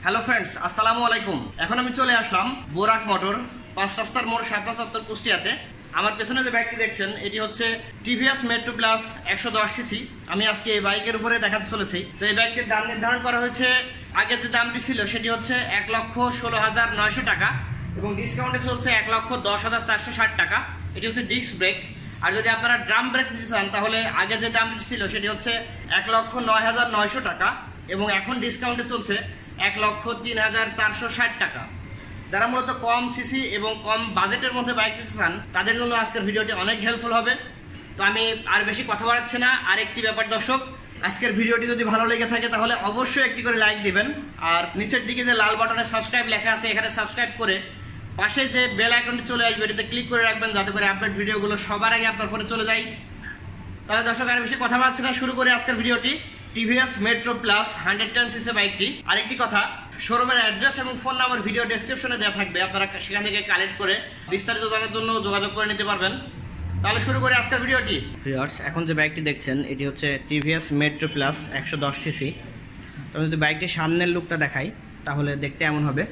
Hello friends, আসসালামু আলাইকুম। এখন আমি চলে আসলাম বোরাক মোটর, ৫ রাস্তার মোড়, শাপলা চত্বর, কুষ্টিয়াতে। আমার পেছনে যে বাইকটি দেখছেন এটি হচ্ছে টিভিএস মেট্রো প্লাস ১১০ সিসি। আমি আজকে এই বাইকের উপরে দেখাতে চলেছি। তো এই বাইকটির দাম নির্ধারণ করা হয়েছে, আগে যে দামটি ছিল সেটি হচ্ছে ১,১৬,৯০০ টাকা এবং ডিসকাউন্টে চলছে ১,১০,৪৬০ টাকা। এটি হচ্ছে ডিস্ক ব্রেক। আর যদি আপনারা ড্রাম ব্রেক নিতে চান তাহলে আগে যে দামটি ছিল সেটি হচ্ছে ১,০৯,৯০০ টাকা এবং এখন ডিসকাউন্টে চলছে ১,০৩,৪৬০ টাকা। যারা মূলত কম সিসি এবং কম বাজেটের মধ্যে বাইক নিতে চান তাদের জন্য আজকের ভিডিওটি অনেক হেল্পফুল হবে। তো আমি আর বেশি কথা বাড়াচ্ছি না। আর একটি ব্যাপার দর্শক, আজকের ভিডিওটি যদি ভালো লেগে থাকে তাহলে অবশ্যই একটি করে লাইক দিবেন। আর নিচের দিকে যে লাল বাটনে সাবস্ক্রাইব লেখা আছে এখানে সাবস্ক্রাইব করে পাশে যে বেল আইকনটি চলে আসবে এটাতে ক্লিক করে রাখবেন, যাতে করে আপডেট ভিডিওগুলো সবার আগে আপনার ফোনে চলে যায়। তাহলে দর্শক আর বেশি কথা বাড়াচ্ছি না, শুরু করে আজকের ভিডিওটি। টিভিএস মেট্রো প্লাস 110 সিসি বাইকটি। আরেকটি কথা, শোরুমের অ্যাড্রেস এবং ফোন নাম্বার ভিডিও ডেসক্রিপশনে দেওয়া থাকবে, আপনারা সেখান থেকে কালেক্ট করে বিস্তারিত জানার জন্য যোগাযোগ করে নিতে পারবেন। তাহলে শুরু করে আজকের ভিডিওটি। ভিউয়ার্স, এখন যে বাইকটি দেখছেন এটি হচ্ছে টিভিএস মেট্রো প্লাস ১১০ সিসি। তো যদি বাইকটির সামনের লুকটা দেখাই তাহলে দেখতে এমন হবে।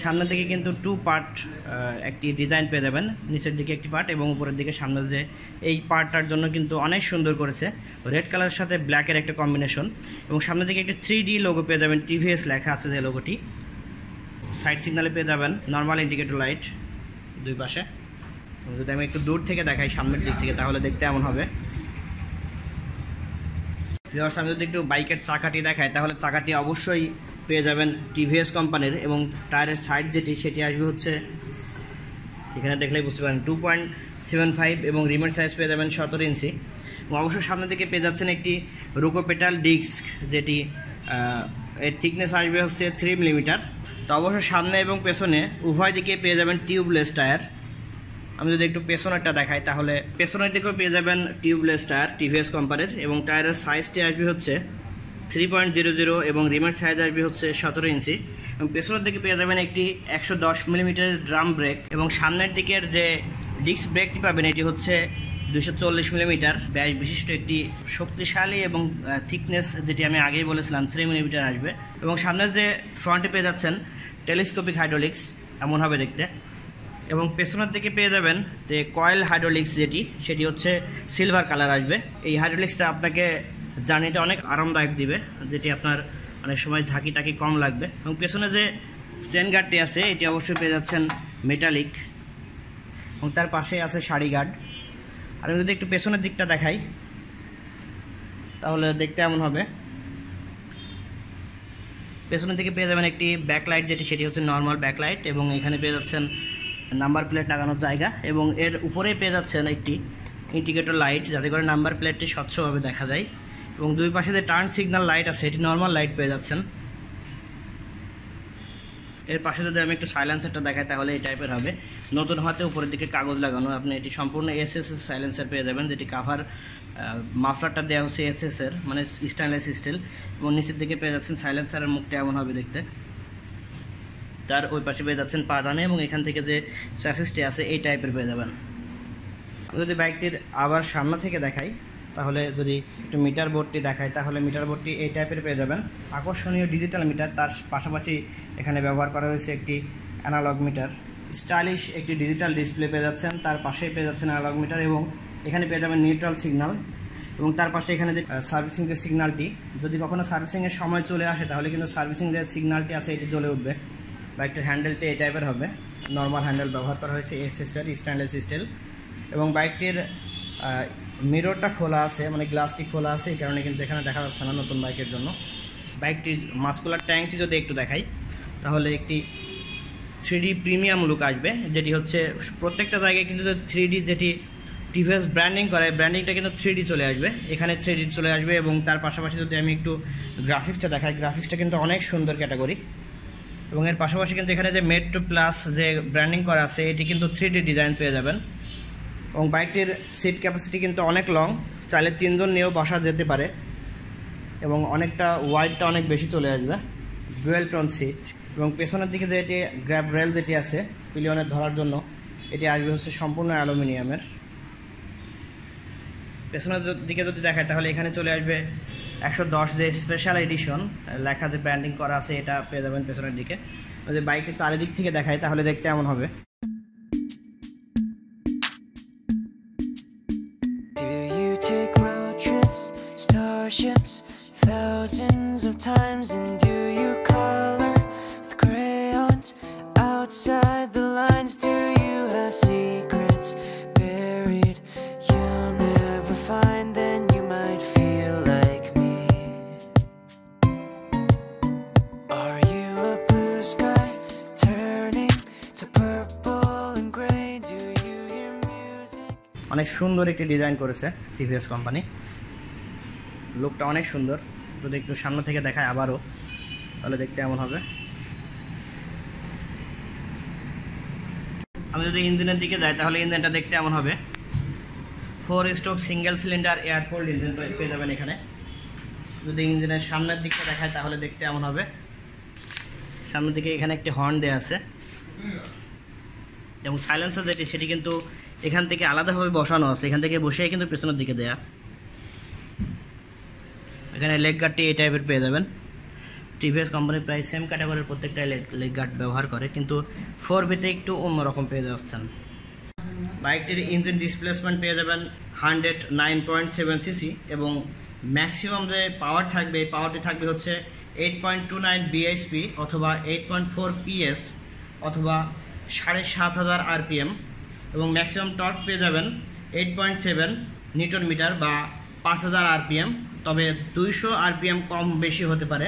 সামনের দিকে কিন্তু টু পার্ট একটি ডিজাইন পেয়ে যাবেন, নিচের দিকে একটি পার্ট এবং উপরের দিকে সামনের যে এই পার্টটার জন্য কিন্তু অনেক সুন্দর করেছে, রেড কালারের সাথে ব্ল্যাকের একটা কম্বিনেশন। এবং সামনের দিকে একটি 3D লোগো পেয়ে যাবেন, টিভিএস লেখা আছে যে লোগোটি। সাইড সিগনালে পেয়ে যাবেন নর্মাল ইন্ডিকেটর লাইট দুই পাশে। যদি আমি একটু দূর থেকে দেখাই সামনের দিক থেকে তাহলে দেখতে এমন হবে। আমি যদি একটু বাইকের চাকাটি দেখাই তাহলে চাকাটি অবশ্যই পেয়ে যাবেন টিভিএস কোম্পানির এবং টায়ারের সাইড যেটি সেটি আসবে হচ্ছে, এখানে দেখলেই বুঝতে পারেন 2.75 এবং রিমের সাইজ পেয়ে যাবেন 17 ইঞ্চি। এবং অবশ্যই সামনের দিকে পেয়ে যাচ্ছেন একটি রোকো পেটাল ডিস্ক, যেটি এর থিকনেস আসবে হচ্ছে 3 মিলিমিটার। তো অবশ্যই সামনে এবং পেছনে উভয় দিকে পেয়ে যাবেন টিউবলেস টায়ার। আমি যদি একটু পেছনেরটা দেখাই তাহলে পেছনের দিকেও পেয়ে যাবেন টিউবলেস টায়ার টিভিএস কোম্পানির এবং টায়ারের সাইজটি আসবে হচ্ছে 3.00 এবং রিমের সাইজ আসবে হচ্ছে 17 ইঞ্চি। এবং পেছনের দিকে পেয়ে যাবেন একটি 110 মিলিমিটারের ড্রাম ব্রেক এবং সামনের দিকের যে ডিস্ক ব্রেকটি পাবেন এটি হচ্ছে 240 মিলিমিটার ব্যাস বিশিষ্ট একটি শক্তিশালী এবং থিকনেস যেটি আমি আগেই বলেছিলাম 3 মিলিমিটার আসবে। এবং সামনের যে ফ্রন্টে পেয়ে যাচ্ছেন টেলিস্কোপিক হাইড্রোলিক্স, এমন হবে দেখতে। এবং পেছনের দিকে পেয়ে যাবেন যে কয়েল হাইড্রোলিক্স যেটি সেটি হচ্ছে সিলভার কালার আসবে। এই হাইড্রোলিক্সটা আপনাকে জার্নিটা অনেক আরামদায়ক দিবে, যেটি আপনার অনেক সময় ঝাঁকি টাকি কম লাগবে। এবং পেছনে যে চেন গার্ডটি আছে এটি অবশ্যই পেয়ে যাচ্ছেন মেটালিক এবং তার পাশে আছে সারি গার্ড। আর আমি যদি একটু পেছনের দিকটা দেখাই তাহলে দেখতে এমন হবে। পেছনের দিকে পেয়ে যাবেন একটি ব্যাকলাইট যেটি সেটি হচ্ছে নর্মাল ব্যাকলাইট এবং এখানে পেয়ে যাচ্ছেন নাম্বার প্লেট লাগানোর জায়গা এবং এর উপরেই পেয়ে যাচ্ছেন একটি ইন্ডিকেটর লাইট, যাতে করে নাম্বার প্লেটটি স্বচ্ছভাবে দেখা যায়। এবং দুই পাশে যে টার্ন সিগন্যাল লাইট আছে এটি নর্মাল লাইট পেয়ে যাচ্ছেন। এর পাশে যদি আমি একটু সাইলেন্সারটা দেখাই তাহলে এই টাইপের হবে, নতুন হাতে উপরের দিকে কাগজ লাগানো। আপনি এটি সম্পূর্ণ এসএসএস সাইলেন্সার পেয়ে যাবেন, যেটি কাভার মাফলারটা দেওয়া হচ্ছে এসএসের মানে স্টেনলেস স্টিল। এবং নিচের দিকে পেয়ে যাচ্ছেন সাইলেন্সারের মুখটা এমন হবে দেখতে। তার ওই পাশে পেয়ে যাচ্ছেন পাদানে এবং এখান থেকে যে চ্যাসিসটি আছে এই টাইপের পেয়ে যাবেন। যদি বাইকটির আবার সামনে থেকে দেখাই তাহলে যদি একটু মিটার বোর্ডটি দেখায় তাহলে মিটার বোর্ডটি এই টাইপের পেয়ে যাবেন, আকর্ষণীয় ডিজিটাল মিটার। তার পাশাপাশি এখানে ব্যবহার করা হয়েছে একটি অ্যানালগ মিটার, স্টাইলিশ একটি ডিজিটাল ডিসপ্লে পেয়ে যাচ্ছেন। তার পাশেই পেয়ে যাচ্ছেন অ্যানালগ মিটার এবং এখানে পেয়ে যাবেন নিউট্রাল সিগন্যাল। এবং তার পাশে এখানে যে সার্ভিসিং যে সিগন্যালটি, যদি কখনো সার্ভিসিংয়ের সময় চলে আসে তাহলে কিন্তু সার্ভিসিং যে সিগন্যালটি আছে এটি জ্বলে উঠবে। বাইকটির হ্যান্ডেলটি এই টাইপের হবে, নর্মাল হ্যান্ডেল ব্যবহার করা হয়েছে এসএসের স্টেনলেস স্টিল। এবং বাইকটির মিররটা খোলা আছে, মানে গ্লাসটি খোলা আছে, এই কারণে কিন্তু এখানে দেখা যাচ্ছে না নতুন বাইকের জন্য। বাইকটির মাস্কুলার ট্যাঙ্কটি যদি একটু দেখাই তাহলে একটি 3D প্রিমিয়াম লুক আসবে, যেটি হচ্ছে প্রত্যেকটা জায়গায় কিন্তু 3D যেটি টিভিএস ব্র্যান্ডিং করে ব্র্যান্ডিংটা কিন্তু 3D চলে আসবে, এখানে 3D চলে আসবে। এবং তার পাশাপাশি যদি আমি একটু গ্রাফিক্সটা দেখাই, গ্রাফিক্সটা কিন্তু অনেক সুন্দর ক্যাটাগরি। এবং এর পাশাপাশি কিন্তু এখানে যে মেট্রো প্লাস যে ব্র্যান্ডিং করা আছে এটি কিন্তু 3D ডিজাইন পেয়ে যাবেন। এবং বাইকটির সিট ক্যাপাসিটি কিন্তু অনেক লং, চাইলে 3 জন নিয়েও বসা যেতে পারে এবং অনেকটা ওয়াইডটা অনেক বেশি চলে আসবে, ডুয়েল টোন সিট। এবং পেছনের দিকে যে এটি গ্র্যাব রেল যেটি আছে পিলিয়নের ধরার জন্য এটি আসবে হচ্ছে সম্পূর্ণ অ্যালুমিনিয়ামের। পেছনের দিকে যদি দেখায় তাহলে এখানে চলে আসবে 110 যে স্পেশাল এডিশন লেখা যে ব্র্যান্ডিং করা আছে এটা পেয়ে যাবেন পেছনের দিকে। যদি বাইকটি চারিদিক থেকে দেখায় তাহলে দেখতে এমন হবে। Thousands of times, and do you color with crayons outside the lines? Do you have secrets buried you'll never find? Then you might feel like me. Are you a blue sky turning to purple and gray? Do you hear music? অনেক সুন্দর একটি design করেছে TVS company, লুকটা অনেক সুন্দর। যদি একটু সামনে থেকে দেখায় আবারও তাহলে দেখতে এমন হবে। আমি যদি ইঞ্জিনের দিকে যাই তাহলে ইঞ্জিনটা দেখতে এমন হবে। 4 stroke single cylinder air cooled engine পেয়ে যাবেন এখানে। যদি ইঞ্জিনের সামনের দিকটা দেখায় তাহলে দেখতে এমন হবে। সামনের দিকে এখানে একটি হর্ন দেওয়া আছে এবং সাইলেন্সার যেটি সেটি কিন্তু এখান থেকে আলাদাভাবে বসানো আছে, এখান থেকে বসে কিন্তু পেছনের দিকে দেয়া। এখানে লেগ গার্ডটি এই টাইপের পেয়ে যাবেন। টিভিএস কোম্পানি প্রায় সেম ক্যাটাগরির প্রত্যেকটাই লেগ গার্ড ব্যবহার করে, কিন্তু 4V-তে একটু অন্যরকম পেয়ে যাচ্ছেন। বাইকটির ইঞ্জিন ডিসপ্লেসমেন্ট পেয়ে যাবেন 109.7 সিসি এবং ম্যাক্সিমাম যে পাওয়ার থাকবে এই পাওয়ারটি থাকবে হচ্ছে 8.29 bhp অথবা 8.4 PS অথবা 7500 RPM এবং ম্যাক্সিমাম টর্ক পেয়ে যাবেন 8.7 নিউটন মিটার বা 5000 RPM, তবে 200 RPM কম বেশি হতে পারে।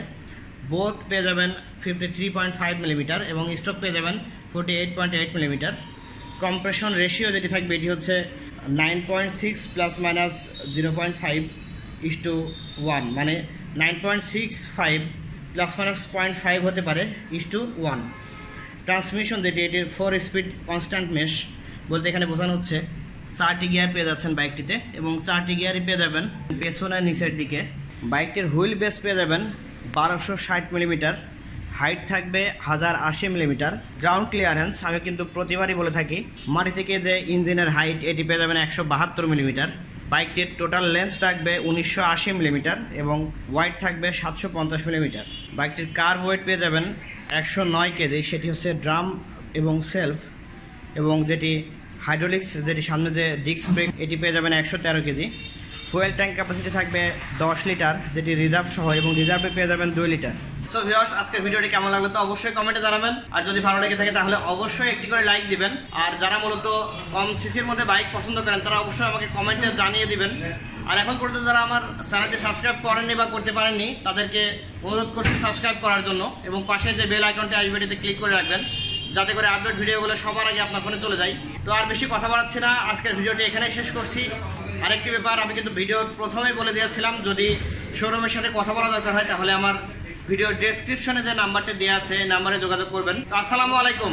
বোট পেয়ে যাবেন 53.5 মিলিমিটার এবং স্ট্রোক পেয়ে যাবেন 48.8 মিলিমিটার। কম্প্রেশন রেশিও যেটি থাকবে এটি হচ্ছে 9.6 ± 0.5:1, মানে 9.65 ± 0.5 হতে পারে 1:1। ট্রান্সমিশন যেটি এটি 4 স্পিড কনস্ট্যান্ট মেশ বলতে এখানে বোঝানো হচ্ছে 4টি গিয়ার পেয়ে যাচ্ছেন বাইকটিতে এবং 4টি গিয়ারই পেয়ে যাবেন পেছনের নিচের দিকে। বাইকটির হুইল বেস পেয়ে যাবেন 1260 মিলিমিটার, হাইট থাকবে 1080 মিলিমিটার। গ্রাউন্ড ক্লিয়ারেন্স আমি কিন্তু প্রতিবারই বলে থাকি, মাটি থেকে যে ইঞ্জিনের হাইট এটি পেয়ে যাবেন 172 মিলিমিটার। বাইকটির টোটাল লেন্থ থাকবে 1980 মিলিমিটার এবং ওয়াইড থাকবে 750 মিলিমিটার। বাইকটির কার ওয়েট পেয়ে যাবেন 109 কেজি, সেটি হচ্ছে ড্রাম এবং সেলফ, এবং যেটি হাইড্রোলিক্স যেটি সামনে যে ডিস্ক ব্রেক এটি পেয়ে যাবেন 113 কেজি। ফুয়েল ট্যাঙ্ক ক্যাপাসিটি থাকবে 10 লিটার যেটি রিজার্ভ সহ, এবং রিজার্ভে পেয়ে যাবেন 2 লিটার। সো ভিউয়ার্স, আজকের ভিডিওটি কেমন লাগলো তো অবশ্যই কমেন্টে জানাবেন, আর যদি ভালো লেগে থাকে তাহলে অবশ্যই একটি করে লাইক দিবেন। আর যারা মূলত কম সিসির মধ্যে বাইক পছন্দ করেন তারা অবশ্যই আমাকে কমেন্টে জানিয়ে দিবেন। আর এখন পর্যন্ত যারা আমার চ্যানেলটি সাবস্ক্রাইব করেননি বা করতে পারেননি তাদেরকে অনুরোধ করছি সাবস্ক্রাইব করার জন্য, এবং পাশে যে বেল আইকনটি আসবে এটিতে ক্লিক করে রাখবেন যাতে করে আপডেট ভিডিওগুলো সবার আগে আপনার ফোনে চলে যায়। তো আর বেশি কথা বাড়াচ্ছি না, আজকের ভিডিওটি এখানেই শেষ করছি। আরেকটি ব্যাপার, আমি কিন্তু ভিডিওর প্রথমেই বলে দিয়েছিলাম যদি শোরুমের সাথে কথা বলা দরকার হয় তাহলে আমার ভিডিওর ডেসক্রিপশনে যে নাম্বারটি দেওয়া আছে এই নাম্বারে যোগাযোগ করবেন। আসসালামু আলাইকুম।